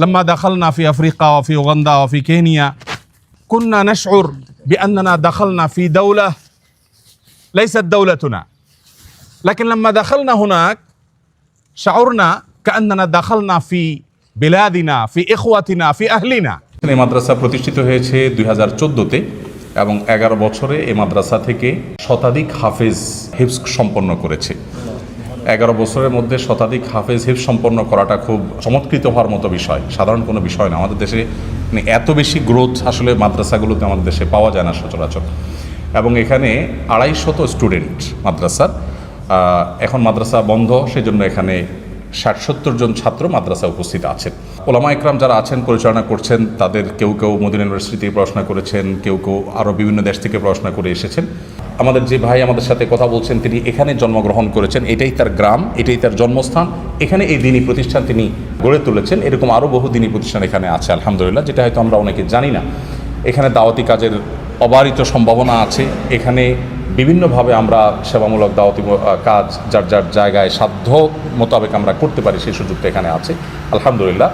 لما دخلنا في أفريقيا وفي أوغندا وفي كينيا كنا نشعر بأننا دخلنا في دولة ليست دولتنا، لكن لما دخلنا هناك شعرنا كأننا دخلنا في بلادنا في إخوتنا في أهلنا। এই মাদ্রাসা প্রতিষ্ঠিত হয়েছে 2014-তে এবং 11 বছরে এই মাদ্রাসা থেকে শতাধিক হাফেজ হিফজ সম্পন্ন করেছে। 11 বছরের মধ্যে শতাধিক হাফেজ হিফজ সম্পন্ন করাটা খুব চমৎকৃত হওয়ার মতো বিষয়, সাধারণ কোনো বিষয় না। আমাদের দেশে মানে এত বেশি গ্রোথ আসলে মাদ্রাসাগুলোতে আমাদের দেশে পাওয়া যায় না সচরাচর। এবং এখানে 250 স্টুডেন্ট মাদ্রাসার, এখন মাদ্রাসা বন্ধ, সেজন্য এখানে 60-70 জন ছাত্র মাদ্রাসা উপস্থিত আছেন। ওলামা ইকরাম যারা আছেন পরিচালনা করছেন, তাদের কেউ কেউ মদিনা ইউনিভার্সিটি থেকে পড়াশোনা করেছেন, কেউ কেউ আরও বিভিন্ন দেশ থেকে পড়াশোনা করে এসেছেন। আমাদের যে ভাই আমাদের সাথে কথা বলছেন, তিনি এখানে জন্মগ্রহণ করেছেন, এটাই তার গ্রাম, এটাই তার জন্মস্থান, এখানে এই দিনী প্রতিষ্ঠান তিনি গড়ে তুলেছেন। এরকম আরও বহু দিনী প্রতিষ্ঠান এখানে আছে আলহামদুলিল্লাহ, যেটা হয়তো আমরা অনেকে জানি না। এখানে দাওয়াতি কাজের অবারিত সম্ভাবনা আছে। এখানে বিভিন্নভাবে আমরা সেবামূলক দাওয়াতি কাজ যার যার জায়গায় সাধ্য মোতাবেক আমরা করতে পারি, সেই সুযোগটা এখানে আছে আলহামদুলিল্লাহ।